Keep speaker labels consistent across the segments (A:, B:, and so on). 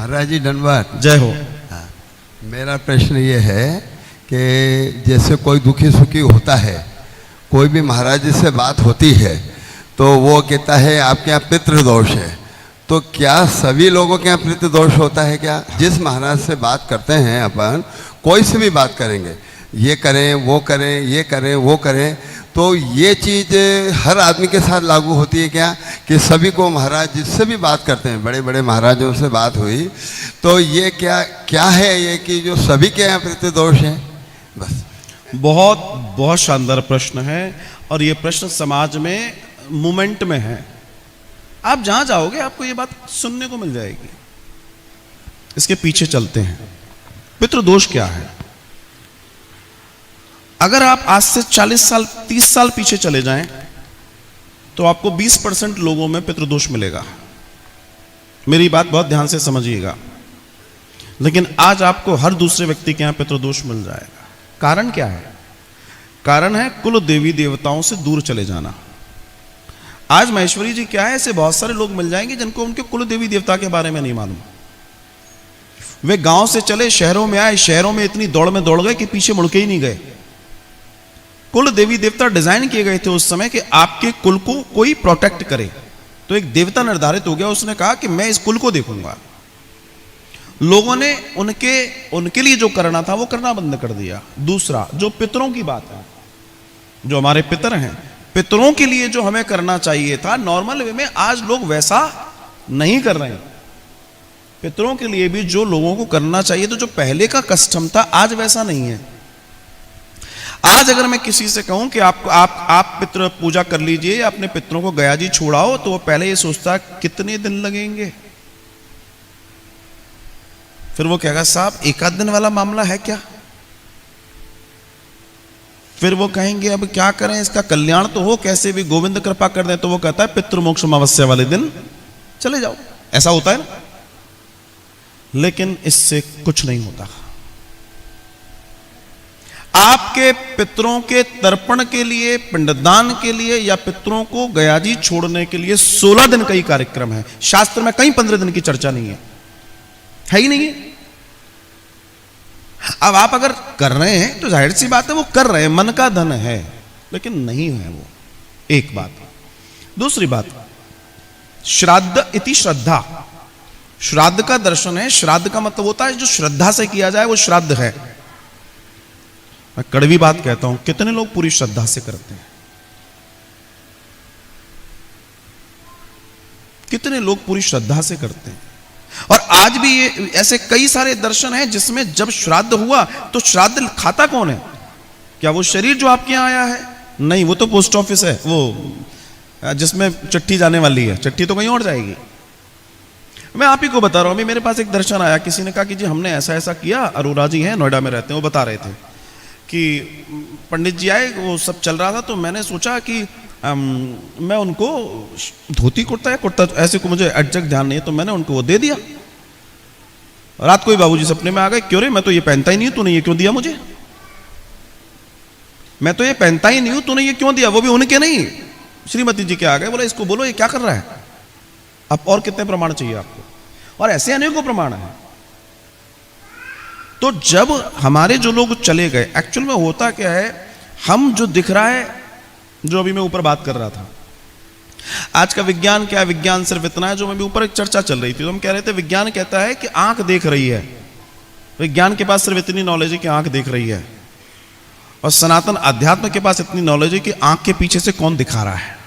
A: महाराज जी धन्यवाद।
B: जय हो।
A: हाँ, मेरा प्रश्न ये है कि जैसे कोई दुखी सुखी होता है, कोई भी महाराज जी से बात होती है तो वो कहता है आपके यहाँ पितृदोष है, तो क्या सभी लोगों के यहाँ पितृदोष होता है क्या? जिस महाराज से बात करते हैं अपन, कोई से भी बात करेंगे, ये करें वो करें, ये करें वो करें, तो ये चीज़ हर आदमी के साथ लागू होती है क्या कि सभी को महाराज जिससे भी बात करते हैं, बड़े बड़े महाराजों से बात हुई तो ये क्या है ये कि जो सभी के यहाँ पितृदोष है? बस।
B: बहुत बहुत शानदार प्रश्न है और ये प्रश्न समाज में मूवमेंट में है। आप जहां जाओगे आपको ये बात सुनने को मिल जाएगी। इसके पीछे चलते हैं। पितृदोष क्या है? अगर आप आज से 40 साल 30 साल पीछे चले जाएं तो आपको 20% लोगों में पितृदोष मिलेगा। मेरी बात बहुत ध्यान से समझिएगा। लेकिन आज आपको हर दूसरे व्यक्ति के यहां पितृदोष मिल जाएगा। कारण क्या है? कारण है कुल देवी देवताओं से दूर चले जाना। आज महेश्वरी जी क्या है, ऐसे बहुत सारे लोग मिल जाएंगे जिनको उनके कुल देवी देवता के बारे में नहीं मालूम। वे गांव से चले शहरों में आए, शहरों में इतनी दौड़ में दौड़ गए कि पीछे मुड़ के ही नहीं गए। कुल देवी देवता डिजाइन किए गए थे उस समय कि आपके कुल को कोई प्रोटेक्ट करे। तो एक देवता निर्धारित हो गया, उसने कहा कि मैं इस कुल को देखूंगा। लोगों ने उनके लिए जो करना था वो करना बंद कर दिया। दूसरा, जो पितरों की बात है, जो हमारे पितर हैं, पितरों के लिए जो हमें करना चाहिए था नॉर्मल वे में, आज लोग वैसा नहीं कर रहे हैं। पितरों के लिए भी जो लोगों को करना चाहिए तो जो पहले का कस्टम था, आज वैसा नहीं है। आज अगर मैं किसी से कहूं कि आप पितृ पूजा कर लीजिए, अपने पितरों को गया जी छोड़ाओ, तो वो पहले ये सोचता कितने दिन लगेंगे। फिर वो कहेगा साहब एक आध दिन वाला मामला है क्या? फिर वो कहेंगे अब क्या करें, इसका कल्याण तो हो, कैसे भी गोविंद कृपा कर दे। तो वो कहता है पितृमोक्ष अमावस्या वाले दिन चले जाओ। ऐसा होता है ना? लेकिन इससे कुछ नहीं होता। आपके पितरों के तर्पण के लिए, पिंडदान के लिए या पितरों को गयाजी छोड़ने के लिए 16 दिन का ही कार्यक्रम है। शास्त्र में कहीं 15 दिन की चर्चा नहीं है ही नहीं है। अब आप अगर कर रहे हैं तो जाहिर सी बात है वो कर रहे हैं, मन का धन है, लेकिन नहीं है वो। एक बात। दूसरी बात, श्राद्ध इति श्रद्धा। श्राद्ध का दर्शन है। श्राद्ध का मतलब होता है जो श्रद्धा से किया जाए वो श्राद्ध है। मैं कड़वी बात कहता हूं, कितने लोग पूरी श्रद्धा से करते हैं? कितने लोग पूरी श्रद्धा से करते हैं? और आज भी ये ऐसे कई सारे दर्शन हैं जिसमें जब श्राद्ध हुआ तो श्राद्ध खाता कौन है? क्या वो शरीर जो आपके यहां आया है? नहीं, वो तो पोस्ट ऑफिस है, वो जिसमें चिट्ठी जाने वाली है। चिट्ठी तो कहीं और जाएगी। मैं आप ही को बता रहा हूं। अभी मेरे पास एक दर्शन आया, किसी ने कहा कि जी हमने ऐसा ऐसा किया। अरोरा जी हैं, नोएडा में रहते हैं, वो बता रहे थे कि पंडित जी आए, वो सब चल रहा था, तो मैंने सोचा कि मैं उनको धोती कुर्ता या कुर्ता ऐसे को मुझे एग्जैक्ट ध्यान नहीं है, तो मैंने उनको वो दे दिया। रात को ही बाबूजी सपने में आ गए, क्यों रे मैं तो ये पहनता ही नहीं हूं, तूने ये क्यों दिया मुझे? मैं तो ये पहनता ही नहीं हूं, तूने ये क्यों दिया? वो भी उनके नहीं, श्रीमती जी के आ गए। बोला इसको बोलो ये क्या कर रहा है। अब और कितने प्रमाण चाहिए आपको? और ऐसे अनेकों प्रमाण है। तो जब हमारे जो लोग चले गए, एक्चुअल में होता क्या है, हम जो दिख रहा है, जो अभी मैं ऊपर बात कर रहा था, आज का विज्ञान क्या है? विज्ञान सिर्फ इतना है, जो मैं भी ऊपर एक चर्चा चल रही थी तो हम कह रहे थे विज्ञान कहता है कि आंख देख रही है। विज्ञान के पास सिर्फ इतनी नॉलेज है कि आंख देख रही है, और सनातन अध्यात्म के पास इतनी नॉलेज है कि आंख के पीछे से कौन दिखा रहा है।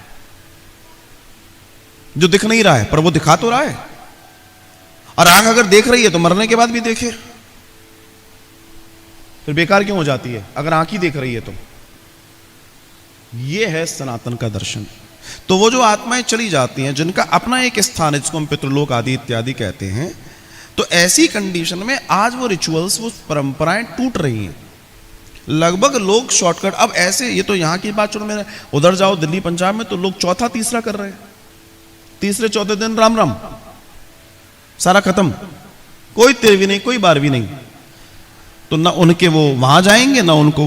B: जो दिख नहीं रहा है पर वो दिखा तो रहा है। और आंख अगर देख रही है तो मरने के बाद भी देखे, फिर बेकार क्यों हो जाती है अगर आंख ही देख रही है तो? ये है सनातन का दर्शन। तो वो जो आत्माएं चली जाती हैं जिनका अपना एक स्थान है, जिसको हम पितृलोक आदि इत्यादि कहते हैं, तो ऐसी कंडीशन में आज वो रिचुअल्स, वो परंपराएं टूट रही हैं। लगभग लोग शॉर्टकट, अब ऐसे, ये तो यहां की बात छोड़ो, मेरे उधर जाओ दिल्ली पंजाब में तो लोग चौथा तीसरा कर रहे हैं। तीसरे चौथे दिन राम राम, सारा खत्म, कोई 13वीं नहीं, कोई 12वीं नहीं। तो ना उनके वो वहां जाएंगे ना उनको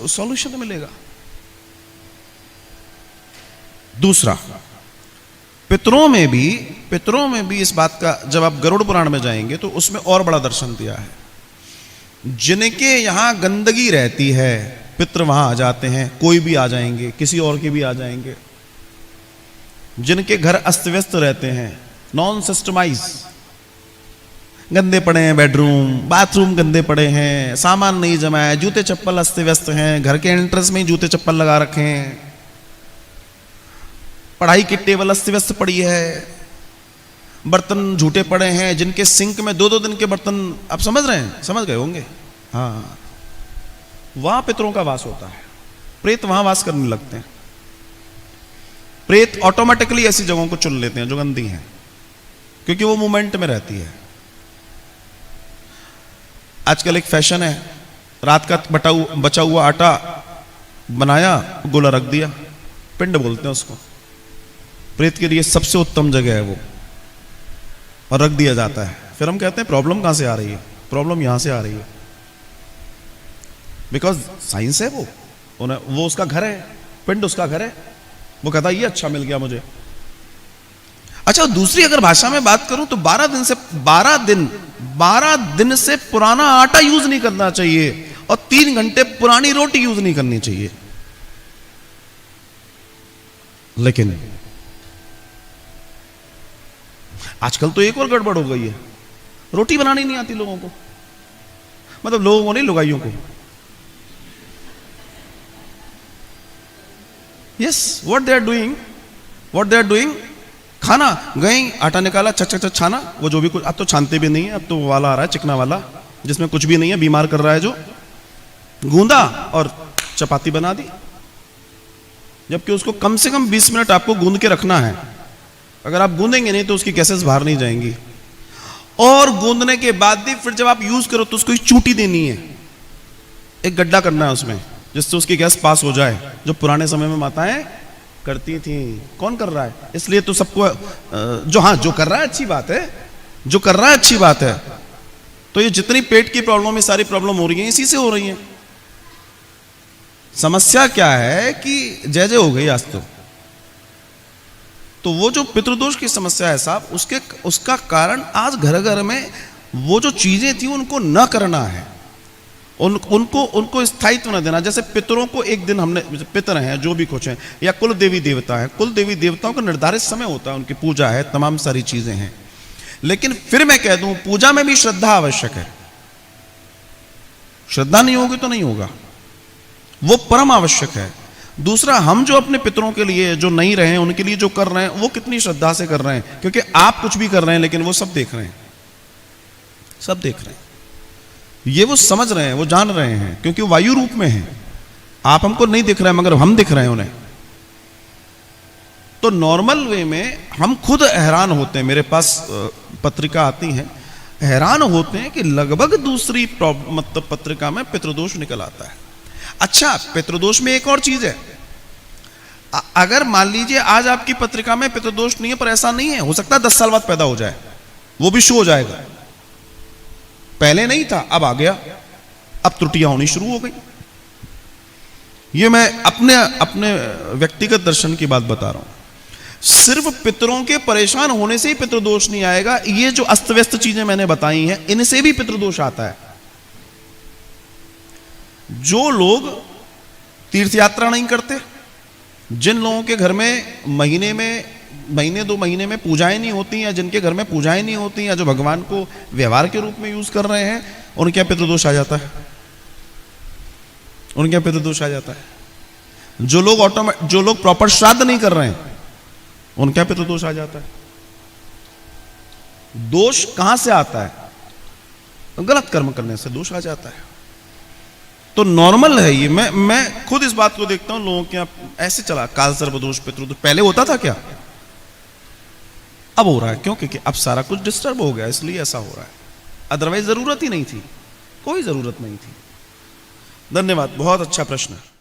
B: सॉल्यूशन मिलेगा। दूसरा, पितरों में भी पितरों में भी इस बात का, जब आप गरुड़ पुराण में जाएंगे तो उसमें और बड़ा दर्शन दिया है। जिनके यहां गंदगी रहती है पितर वहां आ जाते हैं, कोई भी आ जाएंगे, किसी और के भी आ जाएंगे। जिनके घर अस्त व्यस्त रहते हैं, नॉन सिस्टमाइज, गंदे पड़े हैं, बेडरूम बाथरूम गंदे पड़े हैं, सामान नहीं जमा है, जूते चप्पल अस्त व्यस्त हैं, घर के एंट्रेंस में ही जूते चप्पल लगा रखे हैं, पढ़ाई की टेबल अस्त व्यस्त पड़ी है, बर्तन झूठे पड़े हैं, जिनके सिंक में 2-2 दिन के बर्तन, आप समझ रहे हैं, समझ गए होंगे। हाँ, वहां पितरों का वास होता है। प्रेत वहां वास करने लगते हैं। प्रेत ऑटोमेटिकली ऐसी जगहों को चुन लेते हैं जो गंदी हैं, क्योंकि वो मूवमेंट में रहती है। आजकल एक फैशन है, रात का बचा हुआ आटा बनाया, गोला रख दिया, पिंड बोलते हैं उसको। प्रेत के लिए सबसे उत्तम जगह है वो, और रख दिया जाता है। फिर हम कहते हैं प्रॉब्लम कहां से आ रही है? प्रॉब्लम यहां से आ रही है, बिकॉज साइंस है वो उसका घर है, पिंड उसका घर है। वो कहता है ये अच्छा मिल गया मुझे। अच्छा, दूसरी अगर भाषा में बात करूं तो 12 दिन से पुराना आटा यूज नहीं करना चाहिए, और 3 घंटे पुरानी रोटी यूज नहीं करनी चाहिए। लेकिन आजकल तो एक और गड़बड़ हो गई है, रोटी बनानी नहीं आती लोगों को, मतलब लोगों को नहीं, लुगाइयों को। Yes, what they are doing, खाना गए, आटा निकाला, चक छाना, वो जो भी कुछ, अब तो छानते भी नहीं है, अब तो वाला आ रहा है चिकना वाला, जिसमें कुछ भी नहीं है, बीमार कर रहा है, जो गूंदा और चपाती बना दी। जबकि उसको कम से कम 20 मिनट आपको गूंद के रखना है। अगर आप गूंदेंगे नहीं तो उसकी गैसेस बाहर नहीं जाएंगी। और गूंदने के बाद भी फिर जब आप यूज करो तो उसको एक चूटी देनी है, एक गड्ढा करना है उसमें, जिससे उसकी गैस पास हो जाए, जो पुराने समय में माताएं करती थी। कौन कर रहा है? इसलिए तो सबको जो कर रहा है अच्छी बात है, जो कर रहा है अच्छी बात है। तो ये जितनी पेट की प्रॉब्लम, ये सारी प्रॉब्लम हो रही है, इसी से हो रही है। समस्या क्या है कि जय जय हो गई आज तो वो जो पितृदोष की समस्या है साहब, उसका कारण आज घर घर में वो जो चीजें थी उनको न करना है, उनको स्थायित्व न देना। जैसे पितरों को एक दिन हमने, पितर हैं जो भी कुछ हैं, या कुल देवी देवता है, कुल देवी देवताओं का निर्धारित समय होता है, उनकी पूजा है, तमाम सारी चीजें हैं। लेकिन फिर मैं कह दूं, पूजा में भी श्रद्धा आवश्यक है। श्रद्धा नहीं होगी तो नहीं होगा, वो परम आवश्यक है। दूसरा, हम जो अपने पितरों के लिए, जो नहीं रहे हैं, उनके लिए जो कर रहे हैं, वो कितनी श्रद्धा से कर रहे हैं। क्योंकि आप कुछ भी कर रहे हैं लेकिन वो सब देख रहे हैं, सब देख रहे हैं। ये वो समझ रहे हैं, वो जान रहे हैं, क्योंकि वो वायु रूप में है। आप हमको नहीं दिख रहे हैं मगर हम दिख रहे हैं उन्हें। तो नॉर्मल वे में हम खुद हैरान होते हैं, मेरे पास पत्रिका आती है, हैरान होते हैं कि लगभग दूसरी मतलब पत्रिका में पितृदोष निकल आता है। अच्छा, पितृदोष में एक और चीज है, अगर मान लीजिए आज आपकी पत्रिका में पितृदोष नहीं है, पर ऐसा नहीं है, हो सकता है 10 साल बाद पैदा हो जाए, वो भी शो हो जाएगा। पहले नहीं था, अब आ गया, अब त्रुटियां होनी शुरू हो गई। ये मैं अपने व्यक्तिगत दर्शन की बात बता रहा हूं। सिर्फ पितरों के परेशान होने से ही पितृदोष नहीं आएगा, ये जो अस्त व्यस्त चीजें मैंने बताई हैं, इनसे भी पितृदोष आता है। जो लोग तीर्थ यात्रा नहीं करते, जिन लोगों के घर में महीने 2 महीने में पूजाएं नहीं होती, या जिनके घर में पूजाएं नहीं होती, या जो भगवान को व्यवहार के रूप में यूज कर रहे हैं, उनके यहाँ पितृदोष आ जाता है, उनके यहाँ पितृदोष आ जाता है। जो लोग प्रॉपर श्राद्ध नहीं कर रहे हैं, उनके यहाँ पितृदोष आ जाता है। दोष कहां से आता है? गलत कर्म करने से दोष आ जाता है। तो नॉर्मल है ये। मैं खुद इस बात को देखता हूं, लोगों के यहाँ ऐसे चला, काल सर्पदोष, पितृदोष। पहले होता था क्या? अब हो रहा है। क्यों? क्योंकि अब सारा कुछ डिस्टर्ब हो गया, इसलिए ऐसा हो रहा है। अदरवाइज जरूरत ही नहीं थी, कोई जरूरत नहीं थी। धन्यवाद, बहुत अच्छा प्रश्न है।